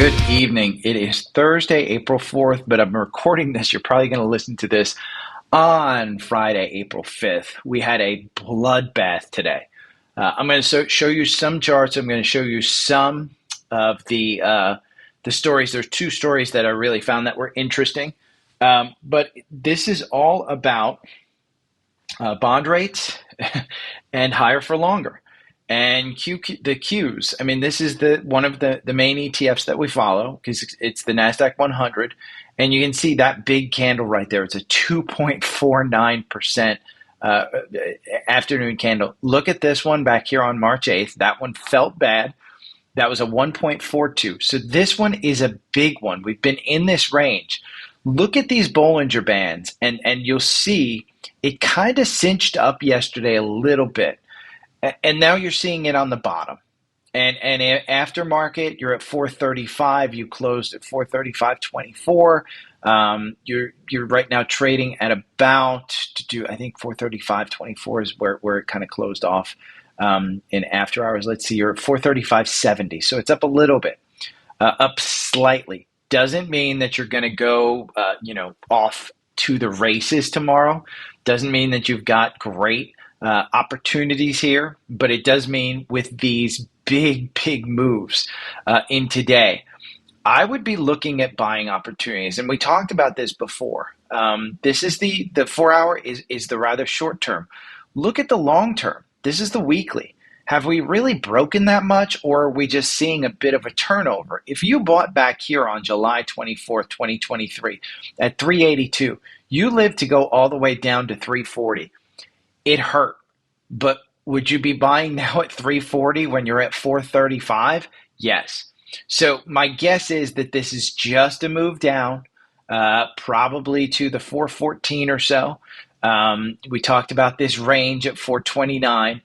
Good evening. It is Thursday, April 4th, but I'm recording this. You're probably going to listen to this on Friday, April 5th. We had a bloodbath today. I'm going to show you some charts. I'm going to show you some of the stories. There's two stories that I really found that were interesting. But this is all about bond rates and higher for longer. And the Qs, I mean, this is one of the main ETFs that we follow because it's the NASDAQ 100. And you can see that big candle right there. It's a 2.49% afternoon candle. Look at this one back here on March 8th. That one felt bad. That was a 1.42. So this one is a big one. We've been in this range. Look at these Bollinger Bands, and you'll see it kind of cinched up yesterday a little bit. And now you're seeing it on the bottom. And after market, you're at 435. You closed at 435.24. You're right now trading at about I think 435.24 is where it kind of closed off in after hours. Let's see, you're at 435.70. So it's up a little bit, up slightly. Doesn't mean that you're going to go off to the races tomorrow. Doesn't mean that you've got great opportunities here, but it does mean with these big moves in today, I would be looking at buying opportunities. And we talked about this before. This is the 4 hour is the rather short term. Look at the long term. This is the weekly. Have we really broken that much, or are we just seeing a bit of a turnover? If you bought back here on July 24th, 2023 at 382, you lived to go all the way down to 340. It hurt, but would you be buying now at 340 when you're at 435? Yes. So my guess is that this is just a move down, probably to the 414 or so. We talked about this range at 429.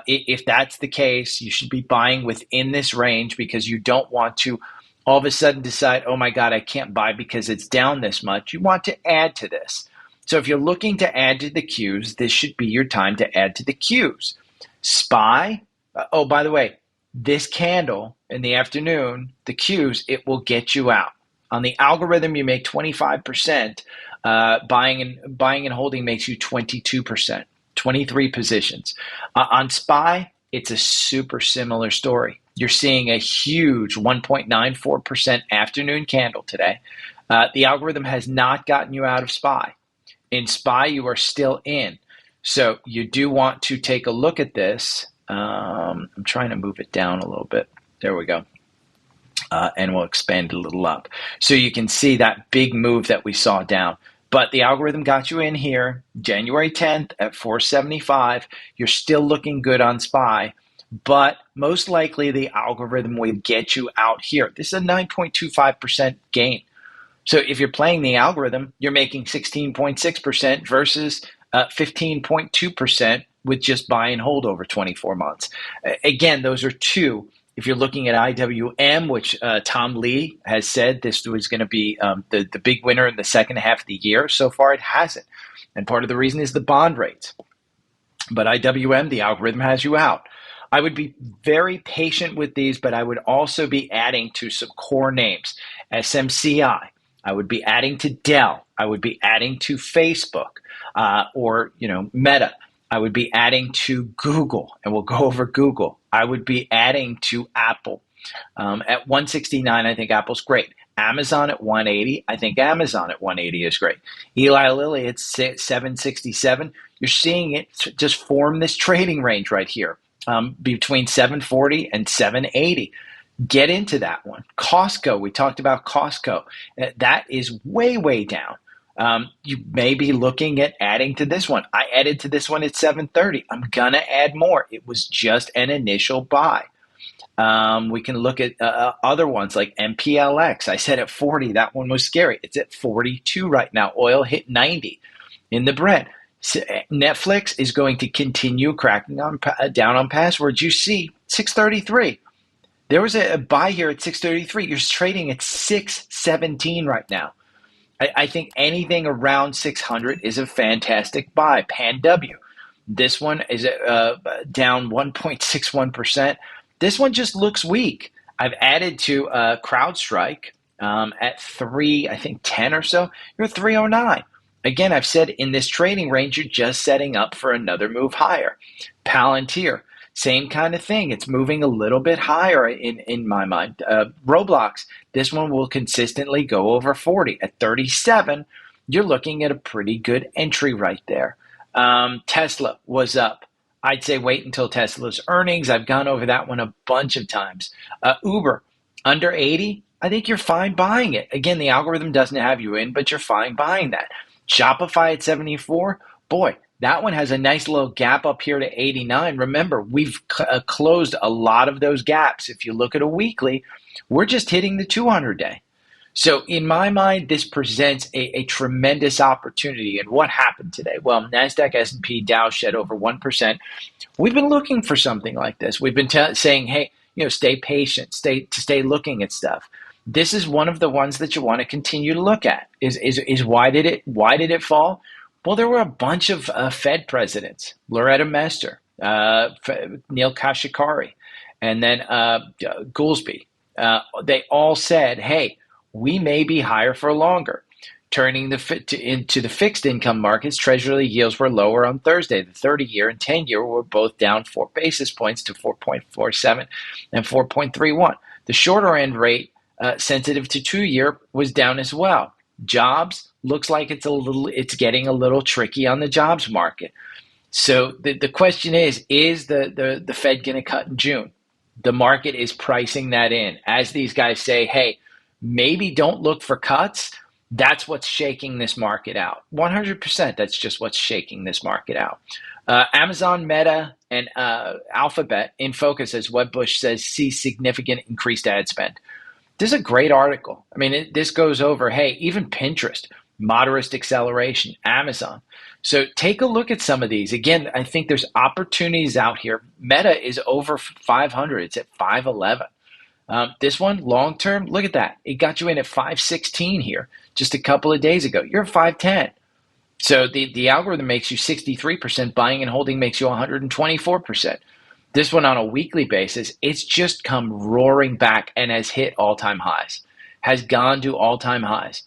If that's the case, you should be buying within this range because you don't want to all of a sudden decide, oh my God, I can't buy because it's down this much. You want to add to this. So if you're looking to add to the Qs, this should be your time to add to the Qs. SPY, oh, by the way, this candle in the afternoon, the Qs, it will get you out. On the algorithm, you make 25%. Buying and holding makes you 22%, 23 positions. On SPY, it's a super similar story. You're seeing a huge 1.94% afternoon candle today. The algorithm has not gotten you out of SPY. In SPY, you are still in. So you do want to take a look at this. I'm trying to move it down a little bit. There we go. And we'll expand it a little up. So you can see that big move that we saw down. But the algorithm got you in here January 10th at 475. You're still looking good on SPY. But most likely the algorithm will get you out here. This is a 9.25% gain. So if you're playing the algorithm, you're making 16.6% versus 15.2% with just buy and hold over 24 months. Again, those are two. If you're looking at IWM, which Tom Lee has said this was going to be the big winner in the second half of the year, so far it hasn't. And part of the reason is the bond rates. But IWM, the algorithm has you out. I would be very patient with these, but I would also be adding to some core names. SMCI. I would be adding to Dell. I would be adding to Facebook or Meta. I would be adding to Google, and we'll go over Google. I would be adding to Apple. At 169, I think Apple's great. Amazon at 180, I think Amazon at 180 is great. Eli Lilly at 767. You're seeing it just form this trading range right here between 740 and 780. Get into that one. Costco, we talked about Costco. That is way down. You may be looking at adding to this one. I added to this one at 730. I'm going to add more. It was just an initial buy. We can look at other ones like MPLX. I said at 40, that one was scary. It's at 42 right now. Oil hit 90 in the Brent. Netflix is going to continue cracking down on passwords. You see 633. There was a buy here at 633. You're trading at 617 right now. I think anything around 600 is a fantastic buy. PanW. This one is down 1.61%. This one just looks weak. I've added to CrowdStrike at 3, I think 10 or so. You're 309. Again, I've said in this trading range, you're just setting up for another move higher. Palantir, same kind of thing. It's moving a little bit higher in my mind. Roblox, this one will consistently go over 40. At 37, you're looking at a pretty good entry right there. Tesla was up. I'd say wait until Tesla's earnings. I've gone over that one a bunch of times. Uber, under 80, I think you're fine buying it. Again, the algorithm doesn't have you in, but you're fine buying that. Shopify at 74, boy, that one has a nice little gap up here to 89. Remember, we've closed a lot of those gaps. If you look at a weekly, we're just hitting the 200 day. So in my mind, this presents a tremendous opportunity. And what happened today? Well, NASDAQ, S&P, Dow shed over 1%. We've been looking for something like this. We've been saying, hey, stay patient, stay looking at stuff. This is one of the ones that you want to continue to look at. Is why did it fall? Well, there were a bunch of Fed presidents, Loretta Mester, Neil Kashkari, and then Goolsbee. They all said, hey, we may be higher for longer. Turning into the fixed income markets, Treasury yields were lower on Thursday. The 30-year and 10-year were both down 4 basis points to 4.47 and 4.31. The shorter end rate, sensitive to 2-year, was down as well. Jobs looks like it's getting a little tricky on the jobs market. So the question is the Fed going to cut in June? The market is pricing that in. As these guys say, hey, maybe don't look for cuts. That's what's shaking this market out. 100%, that's just what's shaking this market out. Amazon, Meta, and Alphabet in focus, as Wedbush says, see significant increased ad spend. This is a great article. I mean, this goes over, hey, even Pinterest, moderate acceleration, Amazon. So take a look at some of these. Again, I think there's opportunities out here. Meta is over 500. It's at 511. This one, long term, look at that. It got you in at 516 here just a couple of days ago. You're at 510. So the algorithm makes you 63%. Buying and holding makes you 124%. This one on a weekly basis, it's just come roaring back and has hit all-time highs, has gone to all-time highs.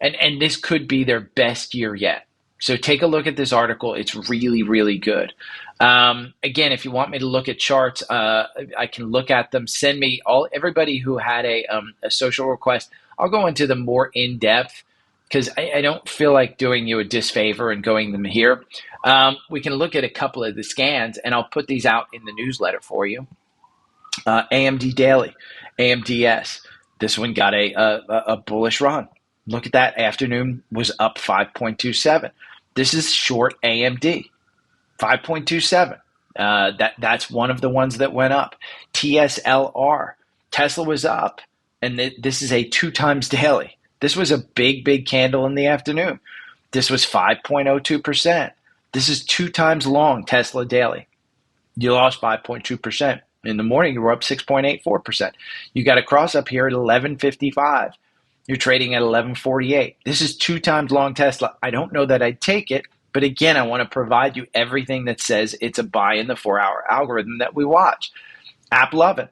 And this could be their best year yet. So take a look at this article. It's really, really good. Again, if you want me to look at charts, I can look at them. Send me everybody who had a social request. I'll go into them more in depth because I don't feel like doing you a disfavor and going them here. We can look at a couple of the scans, and I'll put these out in the newsletter for you. AMD Daily, AMDS. This one got a bullish run. Look at that. Afternoon was up 5.27. This is short AMD. 5.27. That's one of the ones that went up. TSLR. Tesla was up, and this is a 2 times daily. This was a big candle in the afternoon. This was 5.02%. This is 2 times long Tesla daily. You lost 5.2%. In the morning, you were up 6.84%. You got a cross up here at 11.55. You're trading at 11.48. This is 2 times long Tesla. I don't know that I'd take it. But again, I want to provide you everything that says it's a buy in the 4-hour algorithm that we watch. AAPL.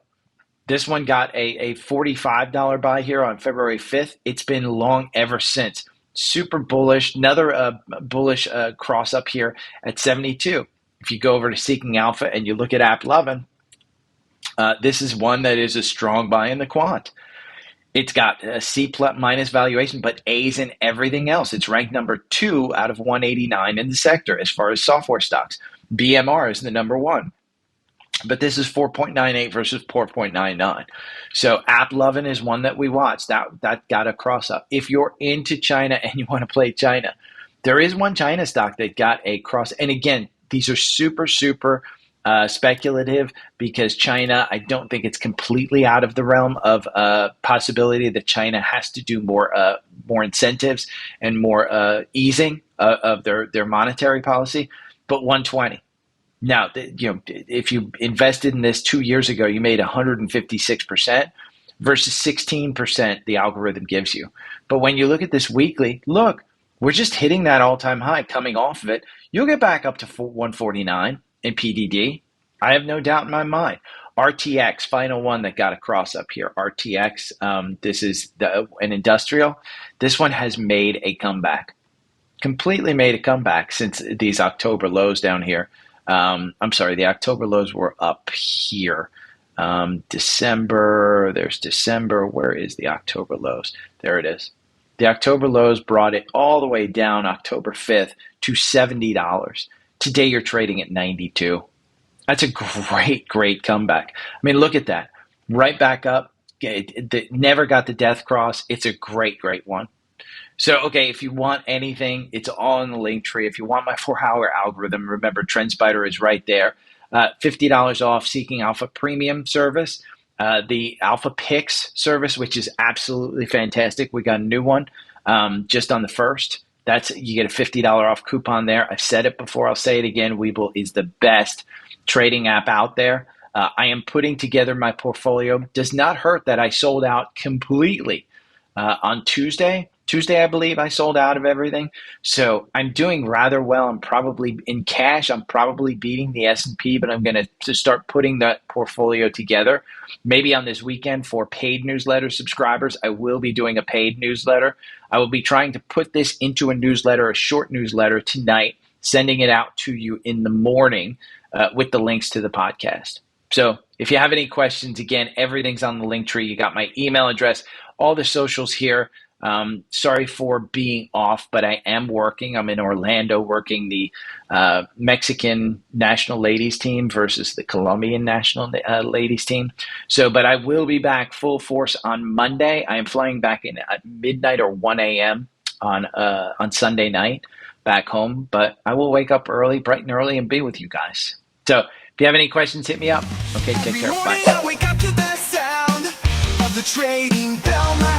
This one got a $45 buy here on February 5th. It's been long ever since. Super bullish. Another bullish cross up here at 72. If you go over to Seeking Alpha and you look at AAPL, this is one that is a strong buy in the quant. It's got a C minus valuation, but A's in everything else. It's ranked number 2 out of 189 in the sector as far as software stocks. BMR is the number 1. But this is 4.98 versus 4.99. So AppLovin is one that we watch. That got a cross up. If you're into China and you want to play China, there is one China stock that got a cross. And again, these are super speculative because China, I don't think it's completely out of the realm of possibility that China has to do more incentives and more easing of their monetary policy. But 120. Now, if you invested in this 2 years ago, you made 156% versus 16% the algorithm gives you. But when you look at this weekly, look, we're just hitting that all-time high coming off of it. You'll get back up to 149 in PDD. I have no doubt in my mind. RTX, final one that got a cross up here. RTX, this is an industrial. This one has made a comeback, completely made a comeback since these October lows down here. I'm sorry, the October lows were up here. December, there's December. Where is the October lows? There it is. The October lows brought it all the way down October 5th to $70. Today you're trading at 92. That's a great comeback. I mean, look at that. Right back up. Never got the death cross. It's a great one. So, okay, if you want anything, it's all in the link tree. If you want my 4-hour algorithm, remember Trendspider is right there. $50 off Seeking Alpha Premium service. The Alpha Picks service, which is absolutely fantastic. We got a new one just on the 1st. You get a $50 off coupon there. I've said it before. I'll say it again. Webull is the best trading app out there. I am putting together my portfolio. Does not hurt that I sold out completely on Tuesday. I believe I sold out of everything. So I'm doing rather well. I'm probably in cash. I'm probably beating the S&P, but I'm going to start putting that portfolio together. Maybe on this weekend for paid newsletter subscribers, I will be doing a paid newsletter. I will be trying to put this into a newsletter, a short newsletter tonight, sending it out to you in the morning with the links to the podcast. So if you have any questions, again, everything's on the link tree. You got my email address, all the socials here. Sorry for being off, but I am working. I'm in Orlando working the Mexican national ladies team versus the Colombian national ladies team. But I will be back full force on Monday. I am flying back in at midnight or 1 a.m. on Sunday night back home, but I will wake up early, bright and early, and be with you guys. So if you have any questions, hit me up. Okay, take care. Bye. I wake up to the sound of the trading bell.